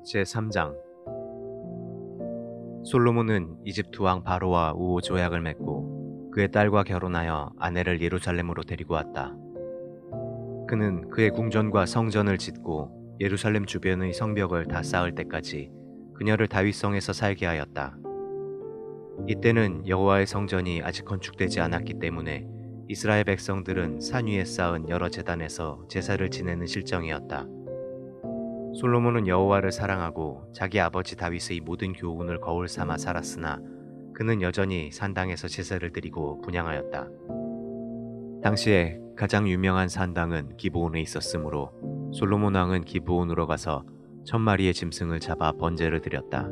제3장 솔로몬은 이집트 왕 바로와 우호 조약을 맺고 그의 딸과 결혼하여 아내를 예루살렘으로 데리고 왔다. 그는 그의 궁전과 성전을 짓고 예루살렘 주변의 성벽을 다 쌓을 때까지 그녀를 다윗성에서 살게 하였다. 이때는 여호와의 성전이 아직 건축되지 않았기 때문에 이스라엘 백성들은 산 위에 쌓은 여러 제단에서 제사를 지내는 실정이었다. 솔로몬은 여호와를 사랑하고 자기 아버지 다윗의 모든 교훈을 거울 삼아 살았으나 그는 여전히 산당에서 제사를 드리고 분향하였다. 당시에 가장 유명한 산당은 기브온에 있었으므로 솔로몬 왕은 기브온으로 가서 1000마리의 짐승을 잡아 번제를 드렸다.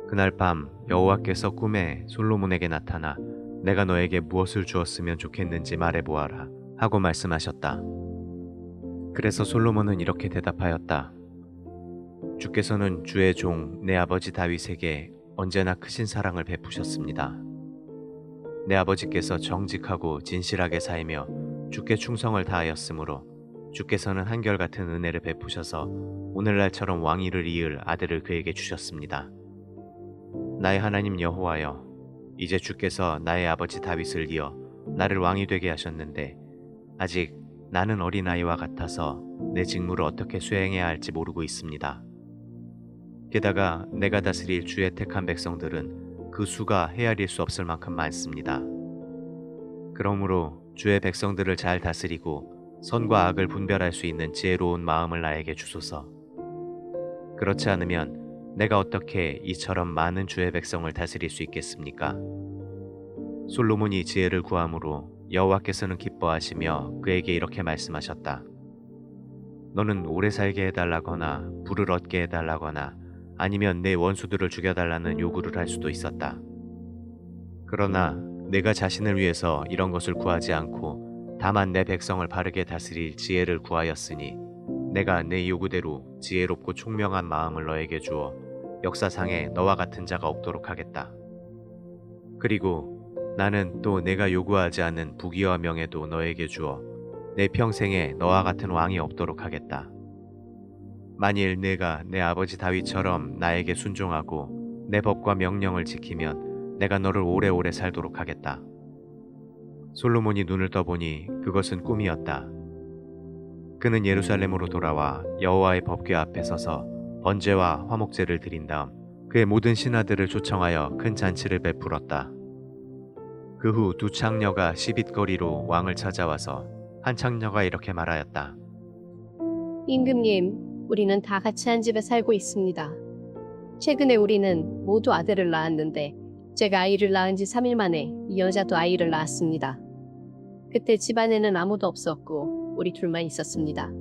그날 밤 여호와께서 꿈에 솔로몬에게 나타나 내가 너에게 무엇을 주었으면 좋겠는지 말해보아라 하고 말씀하셨다. 그래서 솔로몬은 이렇게 대답하였다. 주께서는 주의 종 내 아버지 다윗에게 언제나 크신 사랑을 베푸셨습니다. 내 아버지께서 정직하고 진실하게 살며 주께 충성을 다하였으므로 주께서는 한결같은 은혜를 베푸셔서 오늘날처럼 왕위를 이을 아들을 그에게 주셨습니다. 나의 하나님 여호와여, 이제 주께서 나의 아버지 다윗을 이어 나를 왕이 되게 하셨는데 아직 나는 어린아이와 같아서 내 직무를 어떻게 수행해야 할지 모르고 있습니다. 게다가 내가 다스릴 주의 택한 백성들은 그 수가 헤아릴 수 없을 만큼 많습니다. 그러므로 주의 백성들을 잘 다스리고 선과 악을 분별할 수 있는 지혜로운 마음을 나에게 주소서. 그렇지 않으면 내가 어떻게 이처럼 많은 주의 백성을 다스릴 수 있겠습니까? 솔로몬이 지혜를 구함으로 여호와께서는 기뻐하시며 그에게 이렇게 말씀하셨다. 너는 오래 살게 해달라거나 부를 얻게 해달라거나 아니면 내 원수들을 죽여달라는 요구를 할 수도 있었다. 그러나 내가 자신을 위해서 이런 것을 구하지 않고 다만 내 백성을 바르게 다스릴 지혜를 구하였으니 내가 내 요구대로 지혜롭고 총명한 마음을 너에게 주어 역사상에 너와 같은 자가 없도록 하겠다. 그리고 나는 또 내가 요구하지 않은 부귀와 명예도 너에게 주어 내 평생에 너와 같은 왕이 없도록 하겠다. 만일 내가 내 아버지 다윗처럼 나에게 순종하고 내 법과 명령을 지키면 내가 너를 오래오래 살도록 하겠다. 솔로몬이 눈을 떠보니 그것은 꿈이었다. 그는 예루살렘으로 돌아와 여호와의 법궤 앞에 서서 번제와 화목제를 드린 다음 그의 모든 신하들을 초청하여 큰 잔치를 베풀었다. 그 후 두 창녀가 시빗거리로 왕을 찾아와서 한 창녀가 이렇게 말하였다. 임금님, 우리는 다 같이 한 집에 살고 있습니다. 최근에 우리는 모두 아들을 낳았는데 제가 아이를 낳은 지 3일 만에 이 여자도 아이를 낳았습니다. 그때 집안에는 아무도 없었고 우리 둘만 있었습니다.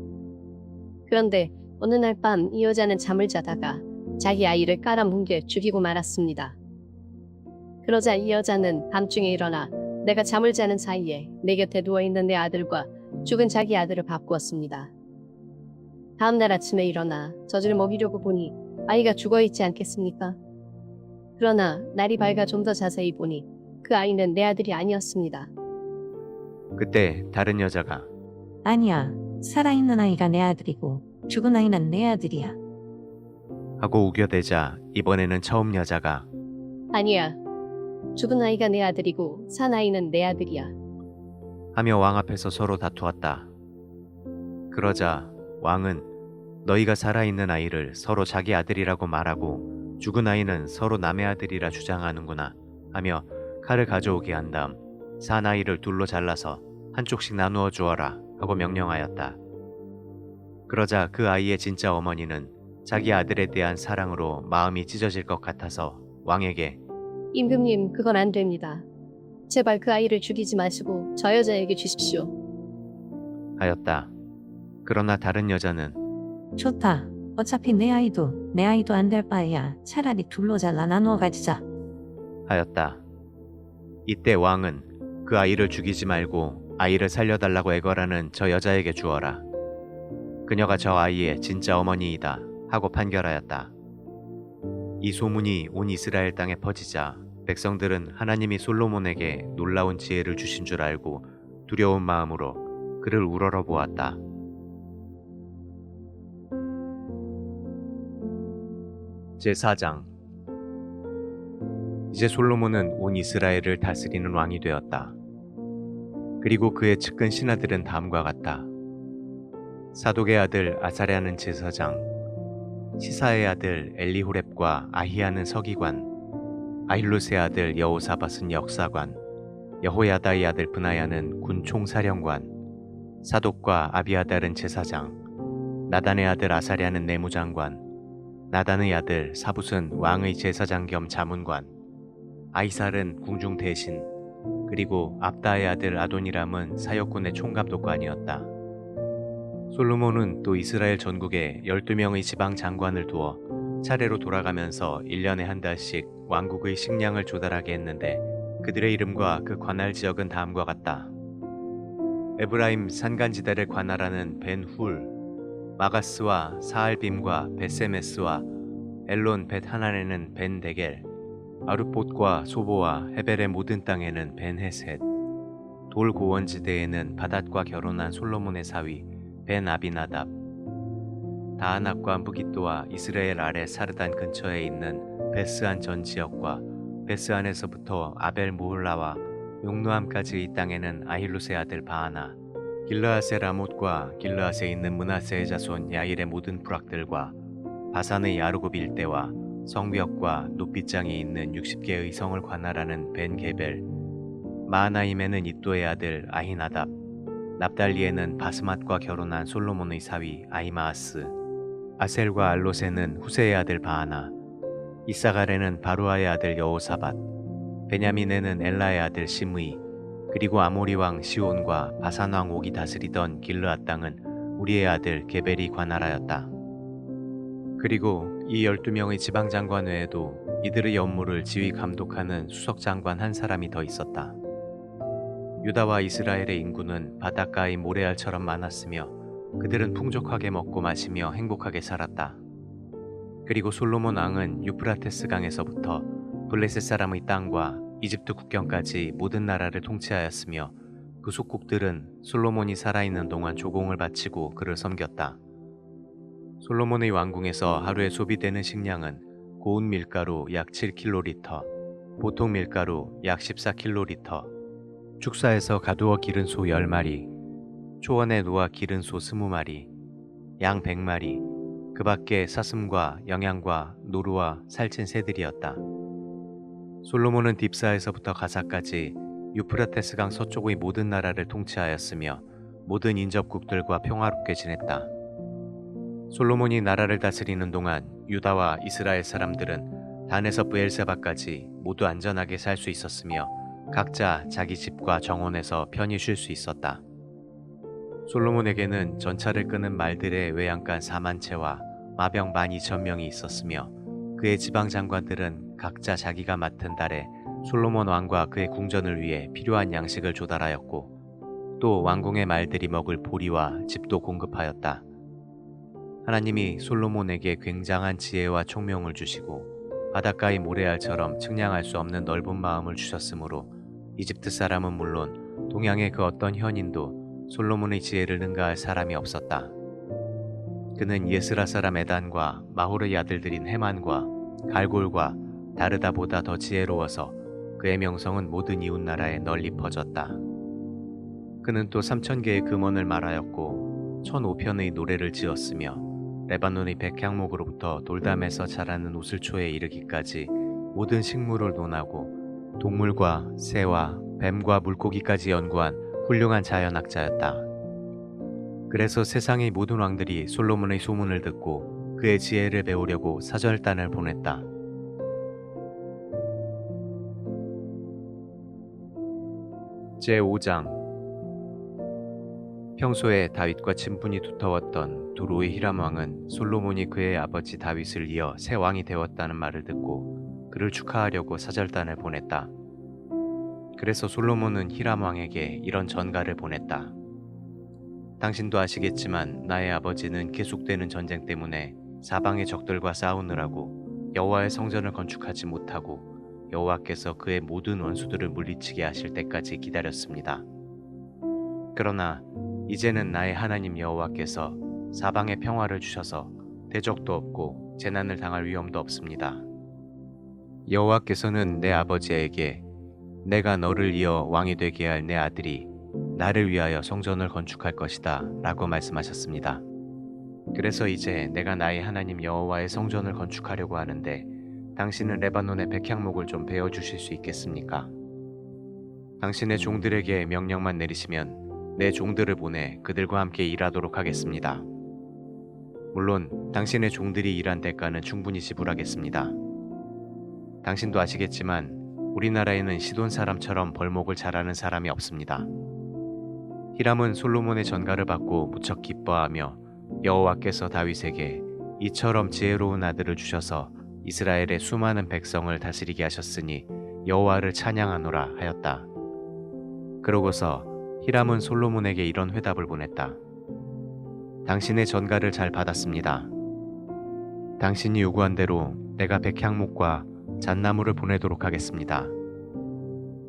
그런데 어느 날 밤 이 여자는 잠을 자다가 자기 아이를 깔아뭉개 죽이고 말았습니다. 그러자 이 여자는 밤중에 일어나 내가 잠을 자는 사이에 내 곁에 누워있는 내 아들과 죽은 자기 아들을 바꾸었습니다. 다음 날 아침에 일어나 젖을 먹이려고 보니 아이가 죽어있지 않겠습니까? 그러나 날이 밝아 좀 더 자세히 보니 그 아이는 내 아들이 아니었습니다. 그때 다른 여자가 아니야. 살아있는 아이가 내 아들이고 죽은 아이는 내 아들이야. 하고 우겨대자 이번에는 처음 여자가 아니야. 죽은 아이가 내 아들이고 산 아이는 내 아들이야. 하며 왕 앞에서 서로 다투었다. 그러자 왕은 너희가 살아있는 아이를 서로 자기 아들이라고 말하고 죽은 아이는 서로 남의 아들이라 주장하는구나 하며 칼을 가져오게 한 다음 산 아이를 둘로 잘라서 한쪽씩 나누어 주어라 하고 명령하였다. 그러자 그 아이의 진짜 어머니는 자기 아들에 대한 사랑으로 마음이 찢어질 것 같아서 왕에게 임금님, 그건 안 됩니다. 제발 그 아이를 죽이지 마시고 저 여자에게 주십시오. 하였다. 그러나 다른 여자는 좋다. 어차피 내 아이도 안 될 바에야 차라리 둘로 잘라 나누어 가지자. 하였다. 이때 왕은 그 아이를 죽이지 말고 아이를 살려달라고 애걸하는 저 여자에게 주어라. 그녀가 저 아이의 진짜 어머니이다 하고 판결하였다. 이 소문이 온 이스라엘 땅에 퍼지자 백성들은 하나님이 솔로몬에게 놀라운 지혜를 주신 줄 알고 두려운 마음으로 그를 우러러 보았다. 제4장. 이제 솔로몬은 온 이스라엘을 다스리는 왕이 되었다. 그리고 그의 측근 신하들은 다음과 같다. 사독의 아들 아사랴는 제사장, 시사의 아들 엘리호렙과 아히야는 서기관, 아힐루스의 아들 여호사밧은 역사관, 여호야다의 아들 브나야는 군총사령관, 사독과 아비아달은 제사장, 나단의 아들 아사랴는 내무장관, 나단의 아들 사붓은 왕의 제사장 겸 자문관, 아이살은 궁중 대신, 그리고 압다의 아들 아도니람은 사역군의 총감독관이었다. 솔로몬은 또 이스라엘 전국에 12명의 지방 장관을 두어 차례로 돌아가면서 1년에 한 달씩 왕국의 식량을 조달하게 했는데 그들의 이름과 그 관할 지역은 다음과 같다. 에브라임 산간지대를 관할하는 벤훌, 마가스와 사알빔과 베세메스와 엘론 벳하난에는 벤데겔, 아룻봇과 소보와 헤벨의 모든 땅에는 벤헤셋, 돌 고원지대에는 바닷과 결혼한 솔로몬의 사위 벤 아비나답, 다하납과 무깃도와 이스라엘 아래 사르단 근처에 있는 베스안 전 지역과 베스안에서부터 아벨 무홀라와 용노함까지의 땅에는 아힐루스의 아들 바하나, 길르앗의 라못과 길르앗에 있는 므낫세의 자손 야일의 모든 부락들과 바산의 야르곱 일대와 성벽과 높빗장이 있는 60개의 성을 관할하는 벤 게벨, 마하나임에는 id도의 아들 아히나답, 납달리에는 바스맛과 결혼한 솔로몬의 사위 아히마아스, 아셀과 알롯에는 후세의 아들 바하나, 이사갈에는 바루아의 아들 여호사밧, 베냐민에는 엘라의 아들 시므이, 그리고 아모리 왕 시온과 바산 왕 옥이 다스리던 길르앗 땅은 우리의 아들 게벨이 관할하였다. 그리고 이 12명의 지방장관 외에도 이들의 업무를 지휘 감독하는 수석장관 한 사람이 더 있었다. 유다와 이스라엘의 인구는 바닷가의 모래알처럼 많았으며 그들은 풍족하게 먹고 마시며 행복하게 살았다. 그리고 솔로몬 왕은 유프라테스 강에서부터 블레셋 사람의 땅과 이집트 국경까지 모든 나라를 통치하였으며 그 속국들은 솔로몬이 살아있는 동안 조공을 바치고 그를 섬겼다. 솔로몬의 왕궁에서 하루에 소비되는 식량은 고운 밀가루 약 7kg, 보통 밀가루 약 14kg, 축사에서 가두어 기른 소 10마리, 초원에 놓아 기른 소 20마리, 양 100마리, 그 밖에 사슴과 영양과 노루와 살찐 새들이었다. 솔로몬은 딥사에서부터 가사까지 유프라테스강 서쪽의 모든 나라를 통치하였으며 모든 인접국들과 평화롭게 지냈다. 솔로몬이 나라를 다스리는 동안 유다와 이스라엘 사람들은 단에서 브엘세바까지 모두 안전하게 살 수 있었으며 각자 자기 집과 정원에서 편히 쉴 수 있었다. 솔로몬에게는 전차를 끄는 말들의 외양간 4만 채와 마병 12,000명이 있었으며 그의 지방장관들은 각자 자기가 맡은 달에 솔로몬 왕과 그의 궁전을 위해 필요한 양식을 조달하였고 또 왕궁의 말들이 먹을 보리와 즙도 공급하였다. 하나님이 솔로몬에게 굉장한 지혜와 총명을 주시고 바닷가의 모래알처럼 측량할 수 없는 넓은 마음을 주셨으므로 이집트 사람은 물론 동양의 그 어떤 현인도 솔로몬의 지혜를 능가할 사람이 없었다. 그는 예스라 사람 에단과 마홀의 아들들인 헤만과 갈골과 다르다보다 더 지혜로워서 그의 명성은 모든 이웃나라에 널리 퍼졌다. 그는 또 3,000개의 금원을 말하였고 1,005편의 노래를 지었으며 레바논의 백향목으로부터 돌담에서 자라는 우슬초에 이르기까지 모든 식물을 논하고 동물과 새와 뱀과 물고기까지 연구한 훌륭한 자연학자였다. 그래서 세상의 모든 왕들이 솔로몬의 소문을 듣고 그의 지혜를 배우려고 사절단을 보냈다. 제5장. 평소에 다윗과 친분이 두터웠던 두로의 히람 왕은 솔로몬이 그의 아버지 다윗을 이어 새 왕이 되었다는 말을 듣고 그를 축하하려고 사절단을 보냈다. 그래서 솔로몬은 히람 왕에게 이런 전가를 보냈다. 당신도 아시겠지만 나의 아버지는 계속되는 전쟁 때문에 사방의 적들과 싸우느라고 여호와의 성전을 건축하지 못하고 여호와께서 그의 모든 원수들을 물리치게 하실 때까지 기다렸습니다. 그러나 이제는 나의 하나님 여호와께서 사방에 평화를 주셔서 대적도 없고 재난을 당할 위험도 없습니다. 여호와께서는 내 아버지에게 내가 너를 이어 왕이 되게 할 내 아들이 나를 위하여 성전을 건축할 것이다 라고 말씀하셨습니다. 그래서 이제 내가 나의 하나님 여호와의 성전을 건축하려고 하는데 당신은 레바논의 백향목을 좀 베어주실 수 있겠습니까? 당신의 종들에게 명령만 내리시면 내 종들을 보내 그들과 함께 일하도록 하겠습니다. 물론 당신의 종들이 일한 대가는 충분히 지불하겠습니다. 당신도 아시겠지만 우리나라에는 시돈 사람처럼 벌목을 잘하는 사람이 없습니다. 히람은 솔로몬의 전가를 받고 무척 기뻐하며 여호와께서 다윗에게 이처럼 지혜로운 아들을 주셔서 이스라엘의 수많은 백성을 다스리게 하셨으니 여호와를 찬양하노라 하였다. 그러고서 히람은 솔로몬에게 이런 회답을 보냈다. 당신의 전가를 잘 받았습니다. 당신이 요구한 대로 내가 백향목과 잣나무를 보내도록 하겠습니다.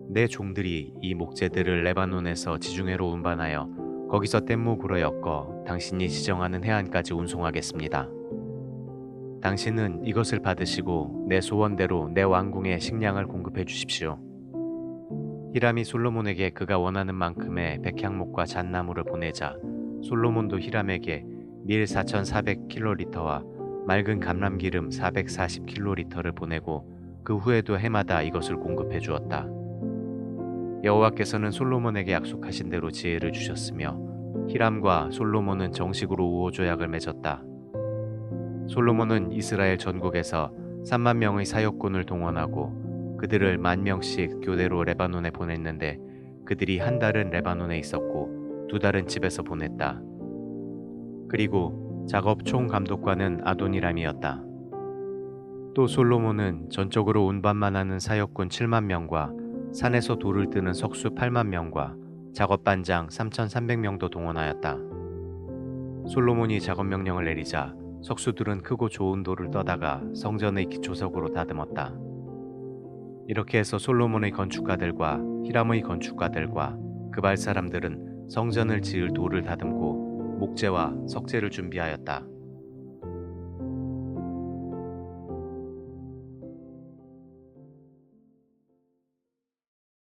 내 종들이 이 목재들을 레바논에서 지중해로 운반하여 거기서 뗏목으로 엮어 당신이 지정하는 해안까지 운송하겠습니다. 당신은 이것을 받으시고 내 소원대로 내 왕궁에 식량을 공급해 주십시오. 히람이 솔로몬에게 그가 원하는 만큼의 백향목과 잣나무를 보내자 솔로몬도 히람에게 밀 4,400킬로리터와 맑은 감람기름 440킬로리터를 보내고 그 후에도 해마다 이것을 공급해 주었다. 여호와께서는 솔로몬에게 약속하신 대로 지혜를 주셨으며 히람과 솔로몬은 정식으로 우호조약을 맺었다. 솔로몬은 이스라엘 전국에서 3만 명의 사역꾼을 동원하고 그들을 10,000명씩 교대로 레바논에 보냈는데 그들이 한 달은 레바논에 있었고 2달은 집에서 보냈다. 그리고 작업 총 감독관은 아도니람이었다. 또 솔로몬은 전적으로 운반만 하는 사역꾼 7만 명과 산에서 돌을 뜨는 석수 8만 명과 작업반장 3,300명도 동원하였다. 솔로몬이 작업 명령을 내리자 석수들은 크고 좋은 돌을 떠다가 성전의 기초석으로 다듬었다. 이렇게 해서 솔로몬의 건축가들과 히람의 건축가들과 그발 사람들은 성전을 지을 돌을 다듬고 목재와 석재를 준비하였다.